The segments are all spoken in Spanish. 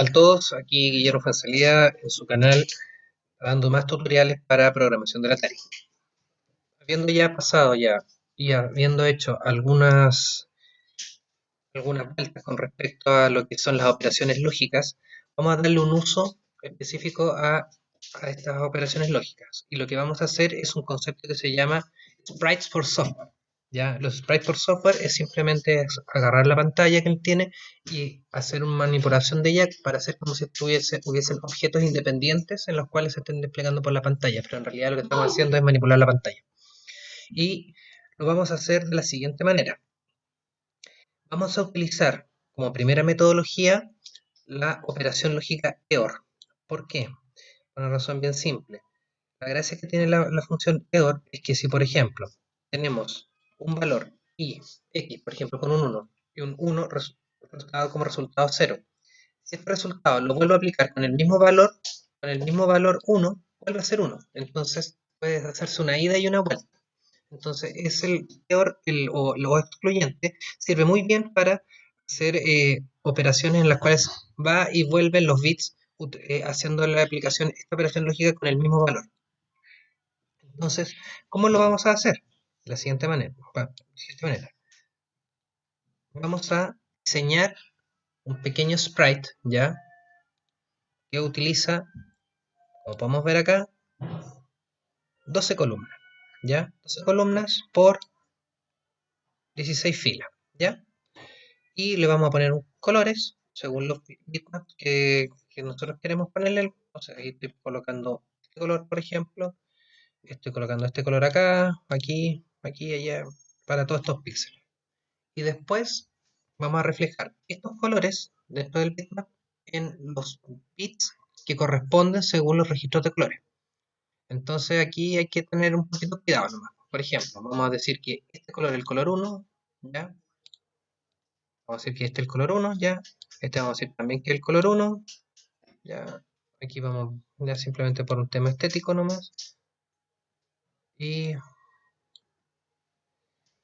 Tal todos? Aquí Guillermo Fancelía en su canal dando más tutoriales para programación de la Atari. Habiendo ya pasado y habiendo hecho algunas vueltas con respecto a lo que son las operaciones lógicas, vamos a darle un uso específico a estas operaciones lógicas. Y lo que vamos a hacer es un concepto que se llama Sprites for Software. ¿Ya? Los sprites por software es simplemente agarrar la pantalla que él tiene y hacer una manipulación de ella para hacer como si hubiesen objetos independientes en los cuales se estén desplegando por la pantalla, pero en realidad lo que estamos haciendo es manipular la pantalla. Y lo vamos a hacer de la siguiente manera. Vamos a utilizar como primera metodología la operación lógica EOR. ¿Por qué? Por una razón bien simple. La gracia que tiene la función EOR es que si, por ejemplo, tenemos un valor y x, por ejemplo, con un 1 y un 1 resultado como resultado 0, si este resultado lo vuelvo a aplicar con el mismo valor 1, vuelve a ser 1. Entonces puede hacerse una ida y una vuelta. Entonces es el peor o lo excluyente, sirve muy bien para hacer operaciones en las cuales va y vuelven los bits haciendo la aplicación, esta operación lógica con el mismo valor. Entonces, ¿cómo lo vamos a hacer? De la siguiente manera. Vamos a diseñar un pequeño sprite, ¿ya? Que utiliza, como podemos ver acá, 12 columnas, ¿ya? 12 columnas por 16 filas, ¿ya? Y le vamos a poner colores según los bitmaps que nosotros queremos ponerle. O sea, ahí estoy colocando este color, por ejemplo. Estoy colocando este color acá, aquí, aquí, allá, para todos estos píxeles. Y después vamos a reflejar estos colores dentro del bitmap en los bits que corresponden según los registros de colores. Entonces aquí hay que tener un poquito de cuidado nomás. Por ejemplo, vamos a decir que este color es el color 1, ¿ya? Vamos a decir que este es el color 1, ¿ya? Este vamos a decir también que es el color 1, ¿ya? Aquí vamos ya simplemente por un tema estético nomás. Y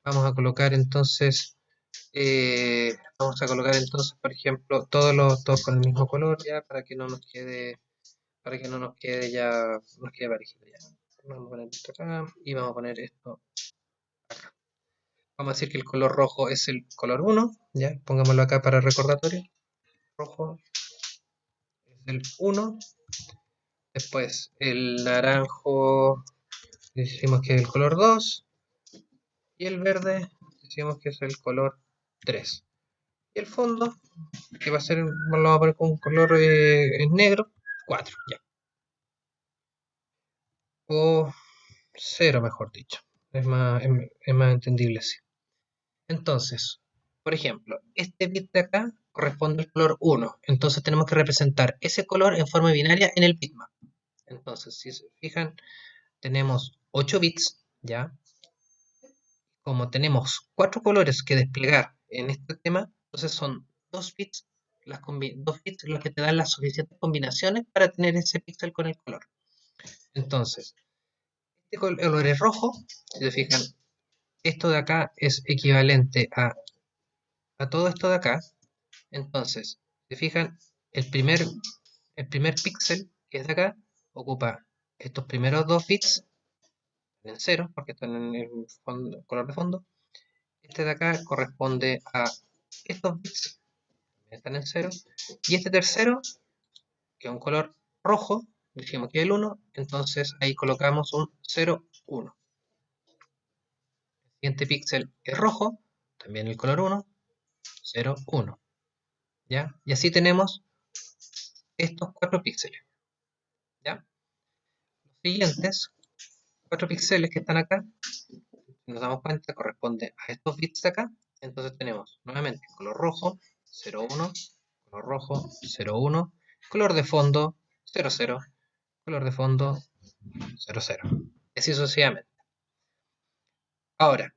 vamos a colocar entonces, por ejemplo, todos con el mismo color, ¿ya? Para que no nos quede ya, nos quede parejito, ¿ya? Vamos a poner esto acá y vamos a poner esto. Vamos a decir que el color rojo es el color 1, ¿ya? Pongámoslo acá para recordatorio. Rojo es el 1. Después el naranjo decimos que es el color 2. Y el verde decimos que es el color 3. Y el fondo, que va a ser, lo vamos a poner con un color en negro, 4, ya. O 0, mejor dicho. Es más entendible así. Entonces, por ejemplo, este bit de acá corresponde al color 1. Entonces tenemos que representar ese color en forma binaria en el bitmap. Entonces, si se fijan, tenemos 8 bits, ¿ya? Como tenemos 4 colores que desplegar en este tema, entonces son 2 bits, 2 bits los que te dan las suficientes combinaciones para tener ese píxel con el color. Entonces, este color es rojo, si se fijan, esto de acá es equivalente a todo esto de acá. Entonces, si se fijan, el primer píxel que es de acá ocupa estos primeros 2 bits en 0, porque están en el color de fondo. Este de acá corresponde a estos bits, están en 0. Y este tercero, que es un color rojo, dijimos que es el 1, entonces ahí colocamos un 0, 1. El siguiente píxel es rojo, también el color 1, 0, 1. ¿Ya? Y así tenemos estos 4 píxeles. ¿Ya? Los siguientes 4 píxeles que están acá, si nos damos cuenta, corresponden a estos bits de acá. Entonces tenemos nuevamente color rojo, 0, 1, color rojo, 0, 1, color de fondo, 0, 0, color de fondo, 0, 0. Y así sucesivamente. Ahora,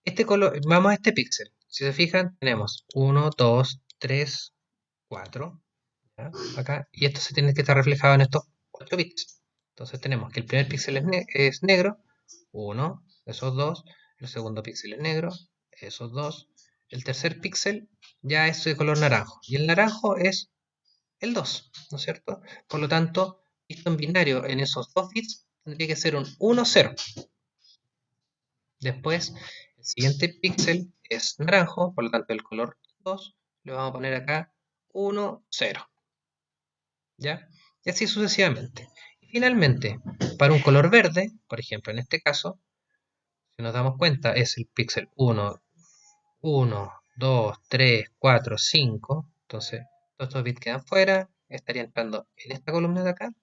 este color, vamos a este píxel. Si se fijan, tenemos 1, 2, 3, 4. ¿Ya? Acá. Y esto se tiene que estar reflejado en estos 8 bits. Entonces tenemos que el primer píxel es negro, 1, esos 2. El segundo píxel es negro, esos 2. El tercer píxel ya es de color naranjo. Y el naranjo es el 2, ¿no es cierto? Por lo tanto, visto en binario en esos 2 bits, tendría que ser un 1, 0. Después, el siguiente píxel es naranjo, por lo tanto el color 2, le vamos a poner acá 1, 0. ¿Ya? Y así sucesivamente. Y finalmente, para un color verde, por ejemplo, en este caso, si nos damos cuenta, es el píxel 1, 1, 2, 3, 4, 5. Entonces, todos estos bits quedan fuera, estaría entrando en esta columna de acá.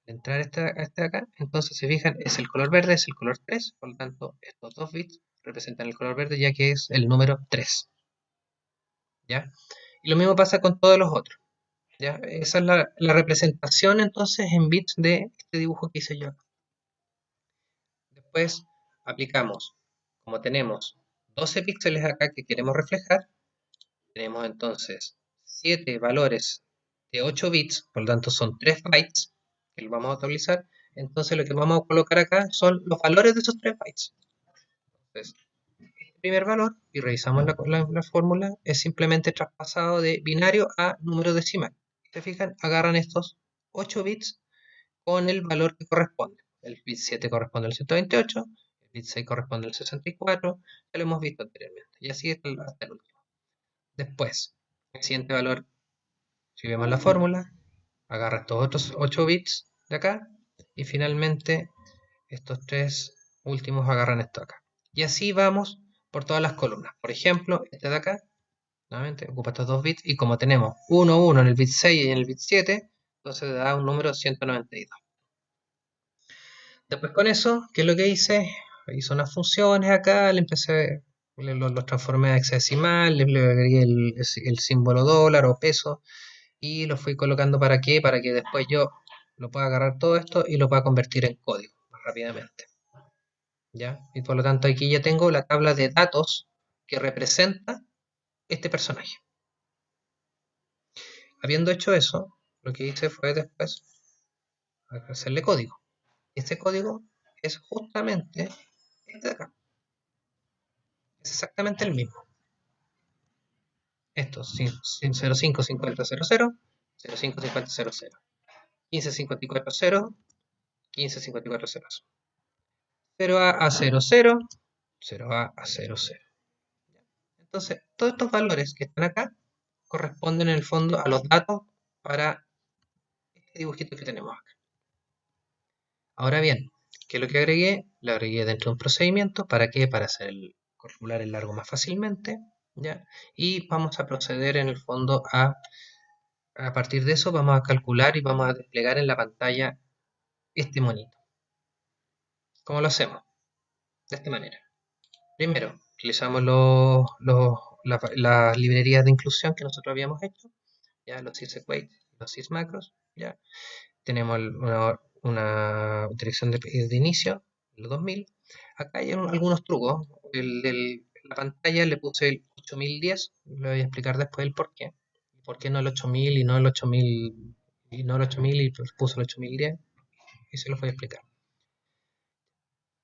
Entrar a este de acá, entonces se fijan, es el color verde, es el color 3, por lo tanto, estos dos bits representan el color verde ya que es el número 3. ¿Ya? Y lo mismo pasa con todos los otros. ¿Ya? Esa es la representación entonces en bits de este dibujo que hice yo acá. Después aplicamos, como tenemos 12 píxeles acá que queremos reflejar, tenemos entonces 7 valores de 8 bits, por lo tanto son 3 bytes que lo vamos a utilizar. Entonces lo que vamos a colocar acá son los valores de esos 3 bytes. Entonces, este primer valor, y revisamos la fórmula, es simplemente traspasado de binario a número decimal. ¿Se fijan? Agarran estos 8 bits con el valor que corresponde. El bit 7 corresponde al 128, el bit 6 corresponde al 64, ya lo hemos visto anteriormente. Y así hasta el último. Después, el siguiente valor, si vemos la fórmula, agarra estos otros 8 bits de acá y finalmente estos tres últimos agarran esto acá. Y así vamos por todas las columnas. Por ejemplo, este de acá, nuevamente, ocupa estos 2 bits y como tenemos 1, 1 en el bit 6 y en el bit 7, entonces da un número 192. Después con eso, ¿qué es lo que hice? Hice unas funciones acá, le empecé, los transformé a hexadecimal, le agregué el símbolo dólar o peso y lo fui colocando ¿para qué? Para que después yo lo pueda agarrar todo esto y lo pueda convertir en código más rápidamente. ¿Ya? Y por lo tanto aquí ya tengo la tabla de datos que representa este personaje. Habiendo hecho eso, lo que hice fue después hacerle código. Este código es justamente este de acá. Es exactamente el mismo. Esto, 05 50 00, 05 50 00, 15 54 0, 15 54 0, 0A a 00, 0A a 00. Entonces, todos estos valores que están acá corresponden en el fondo a los datos para este dibujito que tenemos acá. Ahora bien, ¿qué es lo que agregué? Lo agregué dentro de un procedimiento. ¿Para qué? Para calcular el largo más fácilmente. ¿Ya? Y vamos a proceder en el fondo a partir de eso, vamos a calcular y vamos a desplegar en la pantalla este monito. ¿Cómo lo hacemos? De esta manera. Primero, utilizamos las librerías de inclusión que nosotros habíamos hecho, ya los sysEquate, los sysmacros, ya. Tenemos una utilización de inicio, los 2000. Acá hay algunos trucos. La pantalla le puse el 8010, le voy a explicar después el por qué. ¿Por qué no el 8000 y no el 8000 y no el 8000 y puso el 8010? Y se los voy a explicar.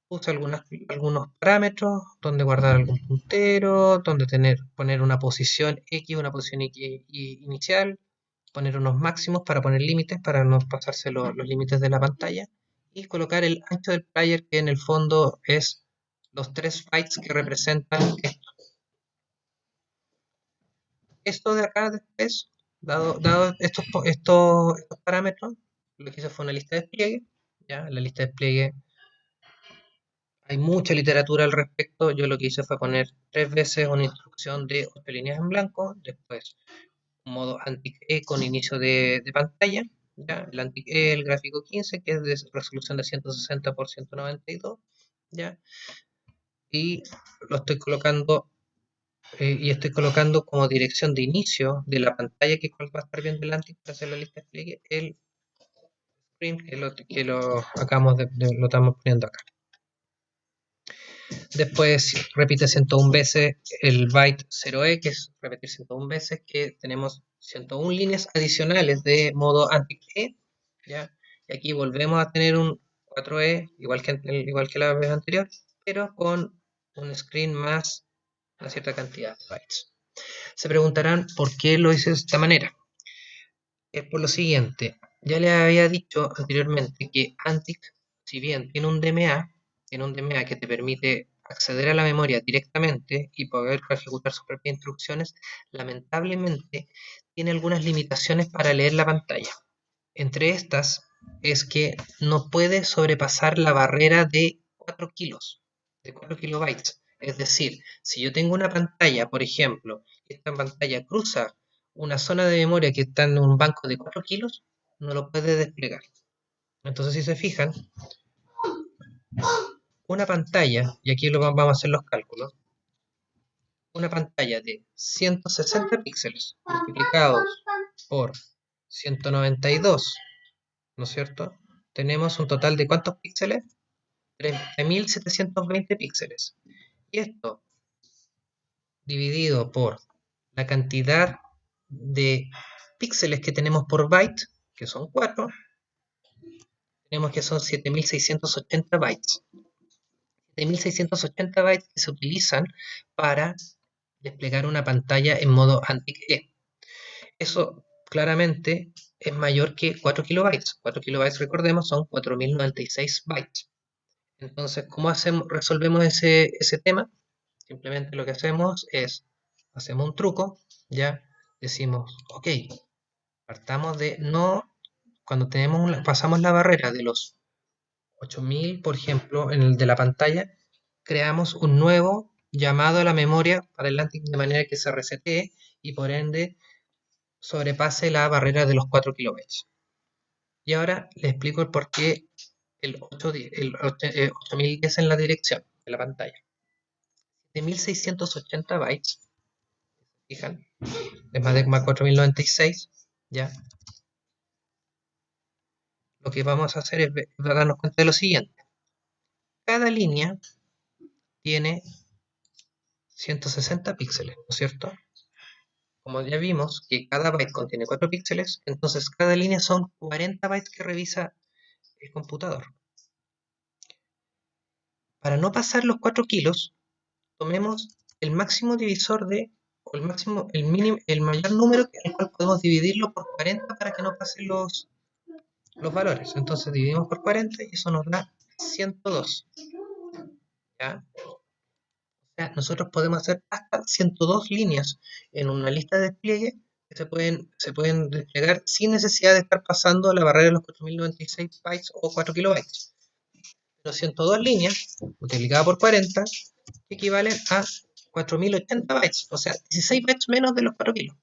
Puse algunos parámetros, donde guardar algún puntero, donde poner una posición X, una posición X inicial, poner unos máximos para poner límites, para no pasarse los límites de la pantalla, y colocar el ancho del player, que en el fondo es los 3 bytes que representan esto. Esto de acá después, dado estos parámetros, lo que hice fue una lista de despliegue. ¿Ya? La lista de despliegue hay mucha literatura al respecto. Yo lo que hice fue poner 3 veces una instrucción de 8 líneas en blanco, después un modo anti-E con inicio de pantalla, ¿ya? El anti-E, el gráfico 15, que es de resolución de 160 por 192, ¿ya? Y lo estoy colocando, y estoy colocando como dirección de inicio de la pantalla que va a estar viendo delante para hacer la lista de despliegue, el screen que lo acabamos lo estamos poniendo acá. Después repite 101 veces el byte 0E, que es repetir 101 veces, que tenemos 101 líneas adicionales de modo anti-E, ¿ya? Y aquí volvemos a tener un 4E, igual que la vez anterior, pero con un screen más una cierta cantidad de bytes. Se preguntarán por qué lo hice de esta manera. Es por lo siguiente, ya les había dicho anteriormente que Antic, si bien tiene un DMA que te permite acceder a la memoria directamente y poder ejecutar sus propias instrucciones, lamentablemente tiene algunas limitaciones para leer la pantalla. Entre estas es que no puede sobrepasar la barrera de 4 kilos, de 4 kilobytes. Es decir, si yo tengo una pantalla, por ejemplo, esta pantalla cruza una zona de memoria que está en un banco de 4 kilos, no lo puede desplegar. Entonces, si se fijan, una pantalla, y aquí vamos a hacer los cálculos, una pantalla de 160 píxeles multiplicados por 192, ¿no es cierto? Tenemos un total de ¿cuántos píxeles? 30.720 píxeles. Y esto dividido por la cantidad de píxeles que tenemos por byte, que son 4, tenemos que son 7.680 bytes. 7.680 bytes que se utilizan para desplegar una pantalla en modo Antic-E. Eso claramente es mayor que 4 kilobytes. 4 kilobytes, recordemos, son 4.096 bytes. Entonces, ¿cómo resolvemos ese tema? Simplemente lo que hacemos es, hacemos un truco, ya decimos, ok, partamos de no, cuando pasamos la barrera de los 8000, por ejemplo, en el de la pantalla, creamos un nuevo llamado a la memoria para el Antic de manera que se resetee y por ende sobrepase la barrera de los 4 kilobytes. Y ahora les explico el por qué el 8010 en la dirección de la pantalla. De 1680 bytes, fijan, es más de 4096, ¿ya? Lo que vamos a hacer es darnos cuenta de lo siguiente. Cada línea tiene 160 píxeles, ¿no es cierto? Como ya vimos que cada byte contiene 4 píxeles, entonces cada línea son 40 bytes que revisa el computador. Para no pasar los 4 kilos, tomemos el máximo divisor o el mayor número en el cual podemos dividirlo por 40 para que no pasen los valores. Entonces dividimos por 40 y eso nos da 102. ¿Ya? O sea, nosotros podemos hacer hasta 102 líneas en una lista de despliegue que se pueden desplegar sin necesidad de estar pasando la barrera de los 4096 bytes o 4 kilobytes. Pero 102 líneas multiplicadas por 40 equivalen a 4080 bytes, o sea, 16 bytes menos de los 4 kilos.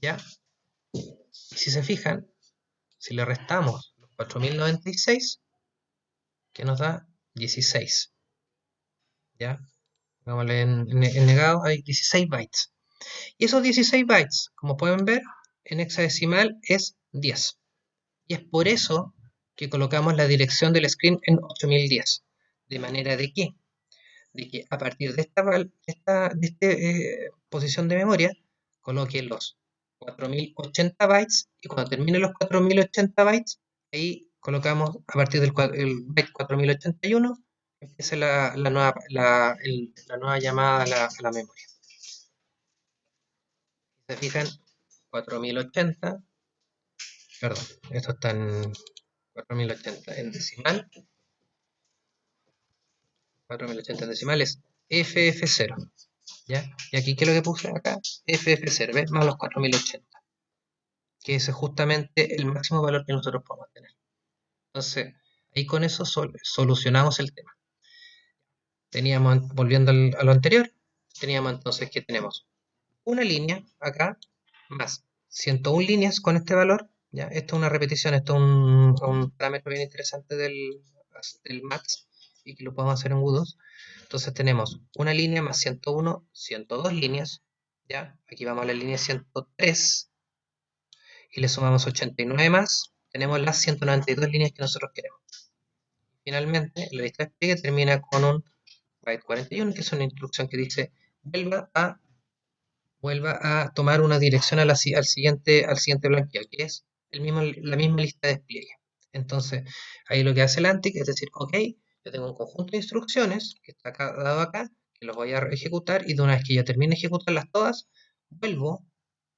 ¿Ya? Y si se fijan, si le restamos los 4096, que nos da 16. ¿Ya? Pongámosle en negado, hay 16 bytes. Y esos 16 bytes, como pueden ver, en hexadecimal es 10. Y es por eso que colocamos la dirección del screen en 8010. De manera de que a partir de esta posición de memoria, coloque los 4080 bytes y cuando termine los 4080 bytes, ahí colocamos a partir del byte 4081, empieza la nueva llamada a la memoria. Si se fijan, 4080, perdón, esto está en 4080 en decimal, 4080 en decimal es FF0. ¿Ya? Y aquí, ¿qué es lo que puse acá? FF0, ¿ves? Más los 4080, que ese es justamente el máximo valor que nosotros podemos tener. Entonces, ahí con eso solucionamos el tema. Volviendo a lo anterior, teníamos entonces que tenemos una línea acá, más 101 líneas con este valor. ¿Ya? Esto es una repetición, esto es un parámetro bien interesante del max y que lo podemos hacer en U2. Entonces tenemos una línea más 101, 102 líneas, ¿ya? Aquí vamos a la línea 103 y le sumamos 89 más, tenemos las 192 líneas que nosotros queremos. Finalmente, la lista de despliegue termina con un byte 41, que es una instrucción que dice vuelva a tomar una dirección al siguiente blanqueado, que es la misma lista de despliegue. Entonces, ahí lo que hace el ANTIC es decir, ok, yo tengo un conjunto de instrucciones que está dado acá, que los voy a ejecutar y de una vez que yo termine de ejecutarlas todas, vuelvo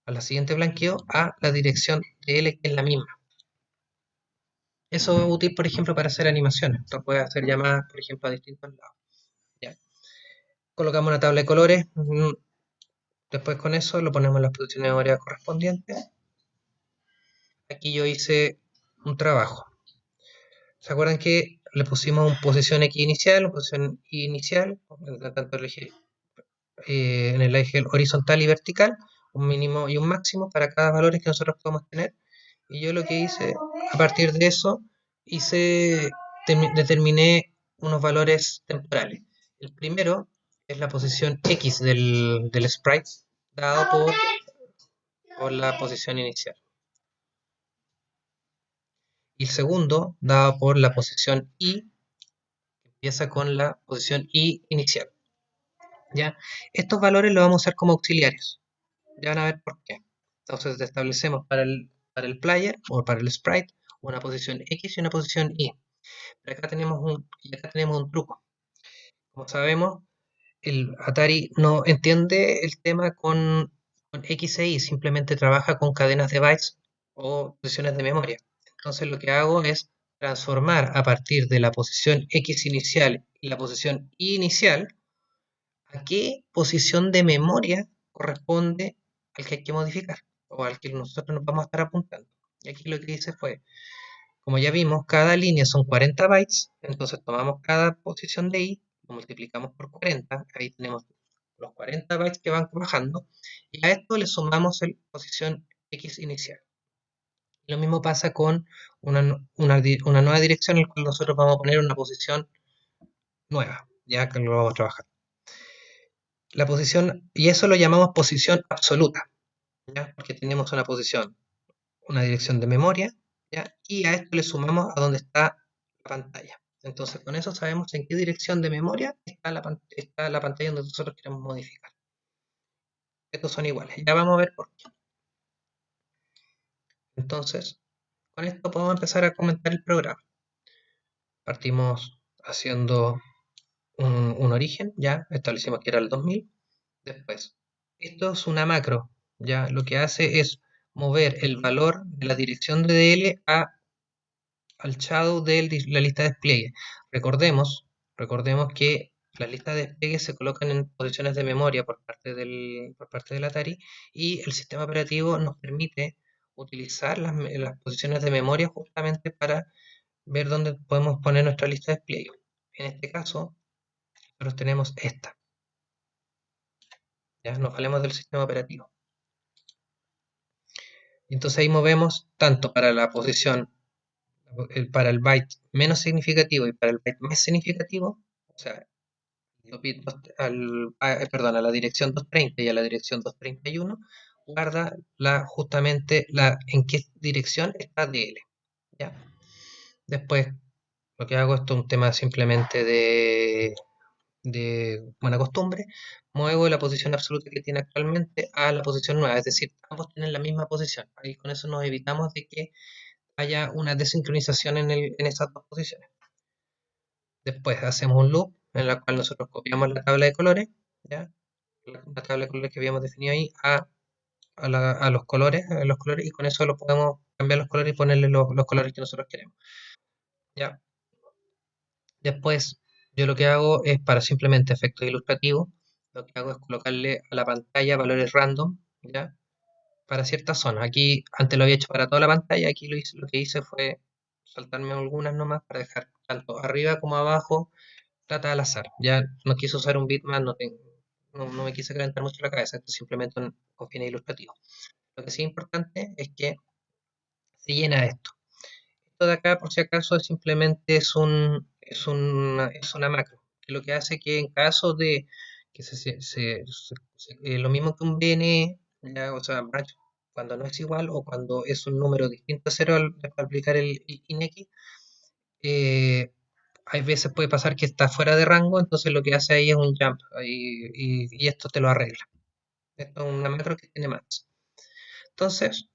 a la siguiente blanqueo, a la dirección de L, que es la misma. Eso es útil, por ejemplo, para hacer animaciones. Esto puede hacer llamadas, por ejemplo, a distintos lados. ¿Ya? Colocamos una tabla de colores. Después con eso lo ponemos en las posiciones de memoria correspondientes. Aquí yo hice un trabajo. ¿Se acuerdan que le pusimos una posición X inicial, una posición Y inicial, tanto en el eje horizontal y vertical, un mínimo y un máximo para cada valor que nosotros podemos tener? Y yo lo que hice, a partir de eso, determiné unos valores temporales. El primero es la posición X del sprite, dado por la posición inicial. Y el segundo, dado por la posición Y, que empieza con la posición Y inicial. ¿Ya? Estos valores los vamos a usar como auxiliares. Ya van a ver por qué. Entonces establecemos para el player o para el sprite una posición X y una posición Y. Pero acá tenemos un truco. Como sabemos, el Atari no entiende el tema con X e Y, simplemente trabaja con cadenas de bytes o posiciones de memoria. Entonces lo que hago es transformar a partir de la posición X inicial y la posición Y inicial a qué posición de memoria corresponde al que hay que modificar o al que nosotros nos vamos a estar apuntando. Y aquí lo que hice fue, como ya vimos, cada línea son 40 bytes, entonces tomamos cada posición de i, lo multiplicamos por 40, ahí tenemos los 40 bytes que van bajando, y a esto le sumamos la posición x inicial. Y lo mismo pasa con una nueva dirección en la cual nosotros vamos a poner una posición nueva, ya que lo vamos a trabajar. La posición, y eso lo llamamos posición absoluta, ¿ya? Porque tenemos una dirección de memoria, ¿ya? Y a esto le sumamos a donde está la pantalla. Entonces, con eso sabemos en qué dirección de memoria está la pantalla donde nosotros queremos modificar. Estos son iguales. Ya vamos a ver por qué. Entonces, con esto podemos empezar a comentar el programa. Partimos haciendo un origen, ya establecimos que era el 2000. Después, esto es una macro, ya lo que hace es mover el valor de la dirección de DL al shadow de la lista de despliegue. Recordemos que las listas de despliegue se colocan en posiciones de memoria por parte del Atari, y el sistema operativo nos permite utilizar las posiciones de memoria justamente para ver dónde podemos poner nuestra lista de despliegue. En este caso, nosotros tenemos esta. Ya nos valemos del sistema operativo. Y entonces ahí movemos tanto para la posición, para el byte menos significativo y para el byte más significativo, o sea, a la dirección 230 y a la dirección 231, guarda justamente en qué dirección está DL. ¿Ya? Después, lo que hago, esto es un tema simplemente de buena costumbre, muevo la posición absoluta que tiene actualmente a la posición nueva, es decir, ambos tienen la misma posición. Ahí con eso nos evitamos de que haya una desincronización en esas dos posiciones. Después hacemos un loop en la cual nosotros copiamos la tabla de colores, ¿ya? La tabla de colores que habíamos definido ahí a los colores, y con eso lo podemos cambiar los colores y ponerle los colores que nosotros queremos. ¿Ya? Después, yo lo que hago es, para simplemente efectos ilustrativos, lo que hago es colocarle a la pantalla valores random, ¿ya? Para ciertas zonas. Aquí antes lo había hecho para toda la pantalla, aquí lo que hice fue saltarme algunas nomás para dejar tanto arriba como abajo data al azar. Ya no quise usar un bitmap, no me quise calentar mucho la cabeza, esto es simplemente con fines ilustrativos. Lo que sí es importante es que se llena esto. Esto de acá, por si acaso, simplemente es una macro, que lo que hace que en caso de que lo mismo que un BN, ya, o sea, match, cuando no es igual o cuando es un número distinto a cero al aplicar el INX, hay veces puede pasar que está fuera de rango, entonces lo que hace ahí es un jump, y esto te lo arregla. Esto es una macro que tiene más. Entonces,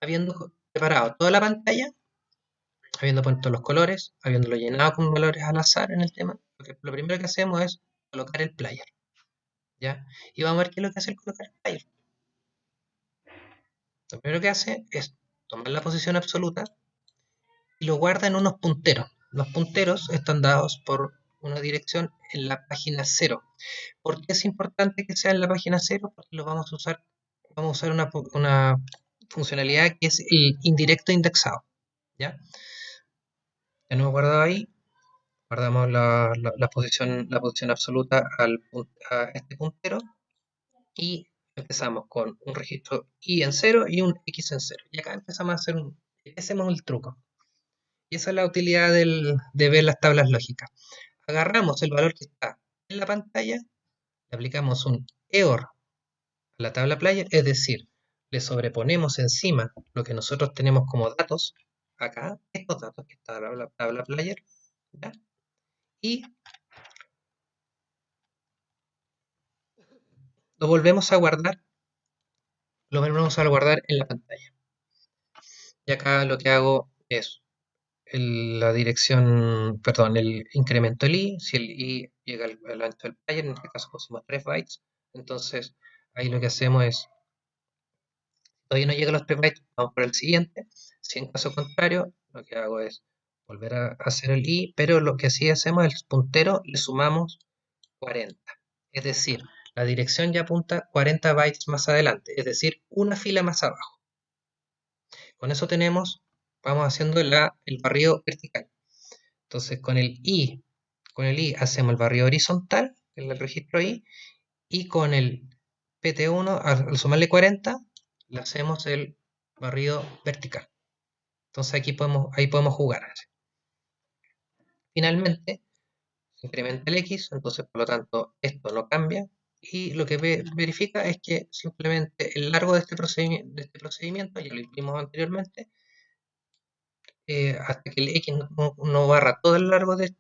habiendo preparado toda la pantalla, habiendo puesto los colores, habiéndolo llenado con valores al azar en el tema, lo primero que hacemos es colocar el player, ¿ya? Y vamos a ver qué es lo que hace el colocar el player. Lo primero que hace es tomar la posición absoluta y lo guarda en unos punteros. Los punteros están dados por una dirección en la página 0. ¿Por qué es importante que sea en la página 0? Porque lo vamos a usar una funcionalidad que es el indirecto indexado. ¿Ya? Tenemos guardado ahí, guardamos la posición absoluta a este puntero y empezamos con un registro y en 0 y un x en 0. Y acá empezamos a hacemos el truco. Y esa es la utilidad de ver las tablas lógicas. Agarramos el valor que está en la pantalla, le aplicamos un EOR a la tabla player, es decir, le sobreponemos encima lo que nosotros tenemos como datos, acá, estos datos que está en la tabla player, ¿ya? Y lo volvemos a guardar, en la pantalla. Y acá lo que hago es la dirección, perdón, el incremento el i, si el i llega al ancho del player, en este caso pusimos 3 bytes, entonces ahí lo que hacemos es, todavía no llega a los 3 bytes, vamos por el siguiente, si en caso contrario, lo que hago es volver a hacer el i, pero lo que sí hacemos es el puntero, le sumamos 40, es decir, la dirección ya apunta 40 bytes más adelante, es decir, una fila más abajo. Con eso vamos haciendo el barrido vertical. Entonces con el i hacemos el barrido horizontal, el registro i, y con el PT1, al sumarle 40, le hacemos el barrido vertical. Entonces ahí podemos jugar. Finalmente, se incrementa el x, entonces por lo tanto esto no cambia, y lo que verifica es que simplemente el largo de este procedimiento, ya lo vimos anteriormente, hasta que el X no barra todo el largo de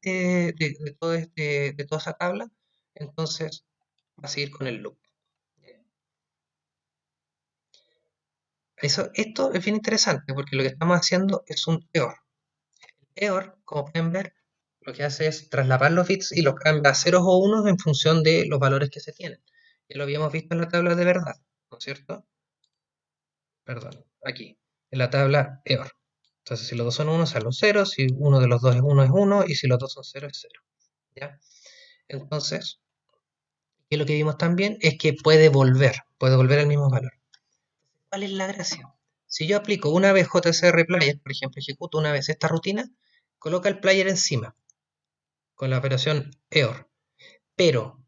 toda esa tabla, entonces va a seguir con el loop. Esto es bien interesante porque lo que estamos haciendo es un EOR. EOR, como pueden ver, lo que hace es trasladar los bits y los cambia a ceros o unos en función de los valores que se tienen. Ya lo habíamos visto en la tabla de verdad, ¿no es cierto? Perdón, aquí, en la tabla EOR. Entonces, si los dos son 1, salen los ceros, si uno de los dos es 1 es 1, y si los dos son 0 es 0. ¿Ya? Entonces, que lo que vimos también es que puede volver al mismo valor. ¿Cuál es la gracia? Si yo aplico una vez JCR Player, por ejemplo, ejecuto una vez esta rutina, coloca el player encima con la operación EOR. Pero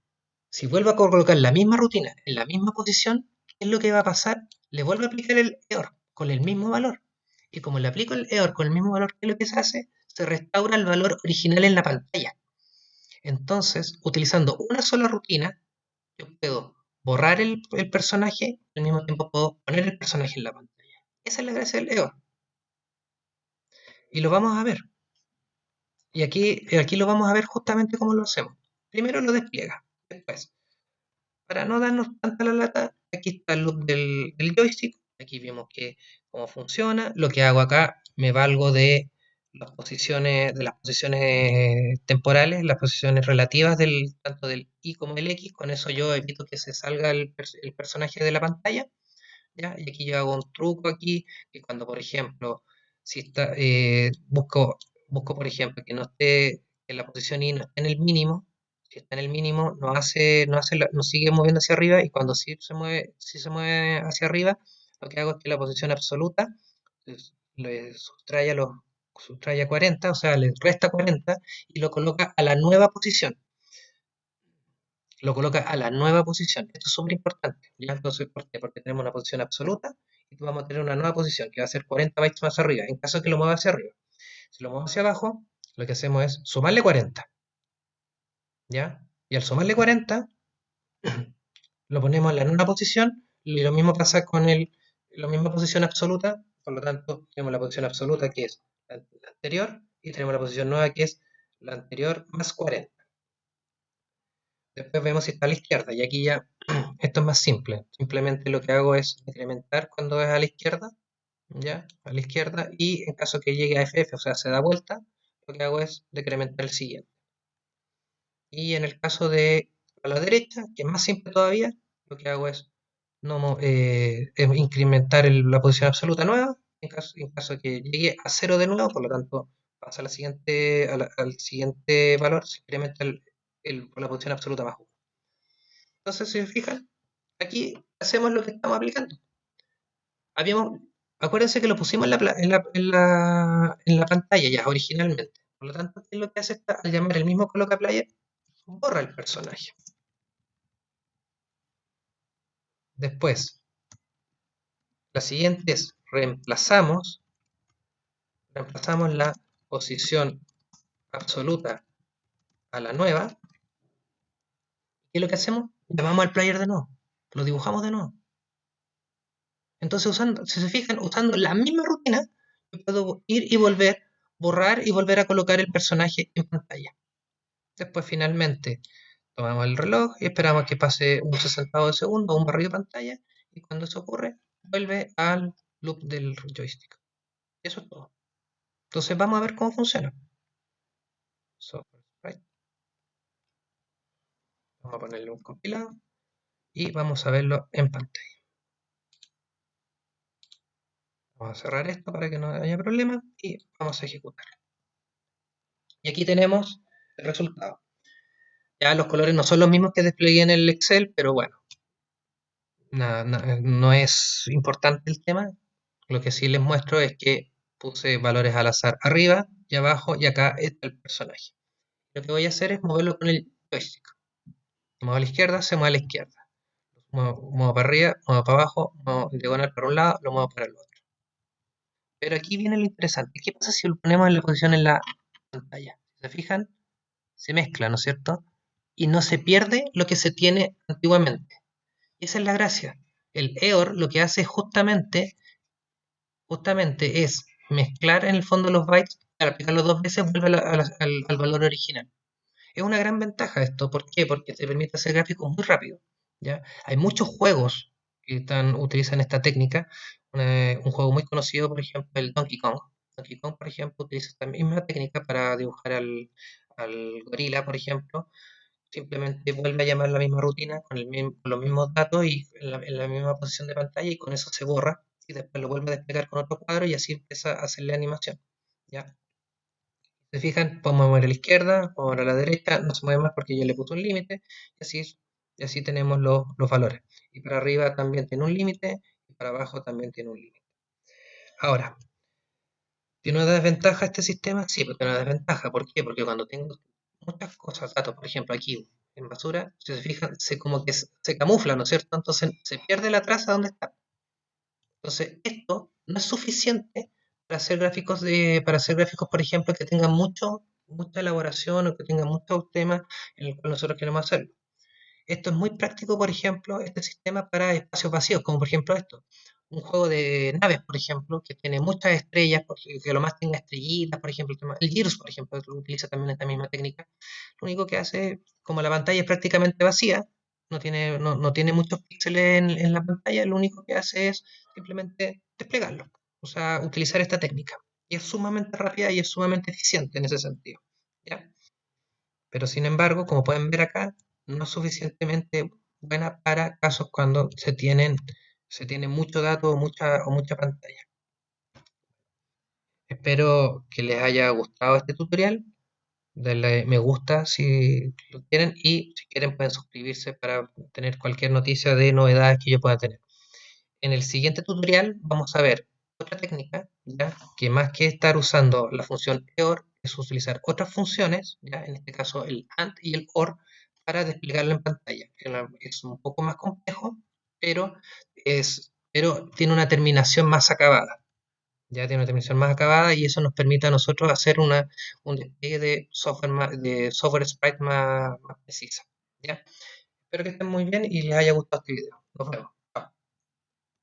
si vuelvo a colocar la misma rutina en la misma posición, ¿qué es lo que va a pasar? Le vuelvo a aplicar el EOR con el mismo valor. Y como le aplico el EOR con el mismo valor, ¿qué es lo que se hace? Se restaura el valor original en la pantalla. Entonces, utilizando una sola rutina, yo puedo borrar el personaje, al mismo tiempo puedo poner el personaje en la pantalla. Esa es la gracia del EOR. Y lo vamos a ver. Y aquí lo vamos a ver justamente cómo lo hacemos. Primero lo despliega. Después, para no darnos tanta la lata, aquí está el loop del joystick. Aquí vemos cómo funciona. Lo que hago acá, me valgo de las posiciones temporales, las posiciones relativas tanto del Y como del X. Con eso yo evito que se salga el personaje de la pantalla. ¿Ya? Y aquí yo hago un truco aquí, que cuando, por ejemplo, si está, busco, por ejemplo, que no esté en la posición I, no esté en el mínimo. Si está en el mínimo, no sigue moviendo hacia arriba, y cuando sí se mueve hacia arriba, lo que hago es que la posición absoluta le sustrae a 40, o sea, le resta 40 y lo coloca a la nueva posición. Lo coloca a la nueva posición. Esto es súper importante. ¿Ya? Entonces, ¿por qué? Porque tenemos una posición absoluta y vamos a tener una nueva posición que va a ser 40 bytes más arriba, en caso de que lo mueva hacia arriba. Si lo muevo hacia abajo, lo que hacemos es sumarle 40. ¿Ya? Y al sumarle 40, lo ponemos en la nueva posición, y lo mismo pasa con la misma posición absoluta. Por lo tanto, tenemos la posición absoluta, que es la anterior, y tenemos la posición nueva, que es la anterior más 40. Después vemos si está a la izquierda, y aquí ya esto es más simple. Simplemente lo que hago es incrementar cuando es a la izquierda, ¿ya? A la izquierda, y en caso que llegue a FF, o sea, se da vuelta, lo que hago es decrementar el siguiente. Y en el caso de a la derecha, que es más simple todavía, lo que hago es incrementar la posición absoluta nueva. En caso de que llegue a cero de nuevo, por lo tanto, pasa a al siguiente valor, se incrementa la posición absoluta más 1. Entonces, si se fijan, aquí hacemos lo que estamos aplicando. Habíamos, acuérdense que lo pusimos en la pantalla ya originalmente. Por lo tanto, ¿qué es lo que hace al llamar el mismo coloca player? Borra el personaje. Después, la siguiente es reemplazamos la posición absoluta a la nueva. ¿Qué es lo que hacemos? Llamamos al player de nuevo. Lo dibujamos de nuevo. Entonces, si se fijan, usando la misma rutina, yo puedo ir y volver, borrar y volver a colocar el personaje en pantalla. Después, finalmente, tomamos el reloj y esperamos que pase unos 60 de segundo o un barrido de pantalla. Y cuando eso ocurre, vuelve al loop del joystick. Eso es todo. Entonces, vamos a ver cómo funciona. Software Sprite. Vamos a ponerle un compilado y vamos a verlo en pantalla. Vamos a cerrar esto para que no haya problema y vamos a ejecutar. Y aquí tenemos el resultado. Ya los colores no son los mismos que desplegué en el Excel, pero bueno, no es importante el tema. Lo que sí les muestro es que puse valores al azar arriba y abajo y acá está el personaje. Lo que voy a hacer es moverlo con el joystick. Muevo a la izquierda, se mueve a la izquierda. Muevo para arriba, muevo para abajo, muevo diagonal para un lado, lo muevo para el otro. Pero aquí viene lo interesante. ¿Qué pasa si lo ponemos en la posición en la pantalla? Si se fijan, se mezcla, ¿no es cierto? Y no se pierde lo que se tiene antiguamente. Y esa es la gracia. El EOR lo que hace justamente es mezclar en el fondo los bytes, al aplicarlos dos veces vuelve al valor original. Es una gran ventaja esto, ¿por qué? Porque te permite hacer gráficos muy rápido, ¿ya? Hay muchos juegos que utilizan esta técnica. Un juego muy conocido, por ejemplo, el Donkey Kong. Donkey Kong, por ejemplo, utiliza esta misma técnica para dibujar al gorila, por ejemplo. Simplemente vuelve a llamar la misma rutina con los mismos datos y en la misma posición de pantalla y con eso se borra y después lo vuelve a desplegar con otro cuadro y así empieza a hacerle animación. ¿Ya? ¿Se fijan? Podemos mover a la izquierda, podemos mover a la derecha, no se mueve más porque yo le puse un límite y así tenemos los valores. Y para arriba también tiene un límite y para abajo también tiene un límite. Ahora, ¿tiene una desventaja este sistema? Sí, pero tiene una desventaja. ¿Por qué? Porque cuando tengo muchas cosas, datos, por ejemplo, aquí en basura, si se fijan, como que se camufla, ¿no es cierto? Entonces se pierde la traza donde está. Entonces, esto no es suficiente para hacer gráficos, por ejemplo, que tengan mucha elaboración o que tengan muchos temas en el cual nosotros queremos hacerlo. Esto es muy práctico, por ejemplo, este sistema para espacios vacíos, como por ejemplo esto. Un juego de naves, por ejemplo, que tiene muchas estrellas, que lo más tenga estrellitas, por ejemplo, el Gears, por ejemplo, utiliza también esta misma técnica. Lo único que hace, como la pantalla es prácticamente vacía, no tiene muchos píxeles en la pantalla, lo único que hace es simplemente desplegarlo, o sea, utilizar esta técnica. Y es sumamente rápida y es sumamente eficiente en ese sentido. ¿Ya? Pero sin embargo, como pueden ver acá, no es suficientemente buena para casos cuando se tiene mucho dato o mucha pantalla. Espero que les haya gustado este tutorial. Denle me gusta si lo quieren y si quieren pueden suscribirse para tener cualquier noticia de novedades que yo pueda tener. En el siguiente tutorial vamos a ver otra técnica, ¿ya? Que más que estar usando la función EOR, es utilizar otras funciones, ¿ya? En este caso el AND y el OR, para desplegarlo en pantalla. Es un poco más complejo, pero tiene una terminación más acabada. Ya tiene una terminación más acabada y eso nos permite a nosotros hacer un despliegue de software sprite más precisa. ¿Ya? Espero que estén muy bien y les haya gustado este video. Nos vemos.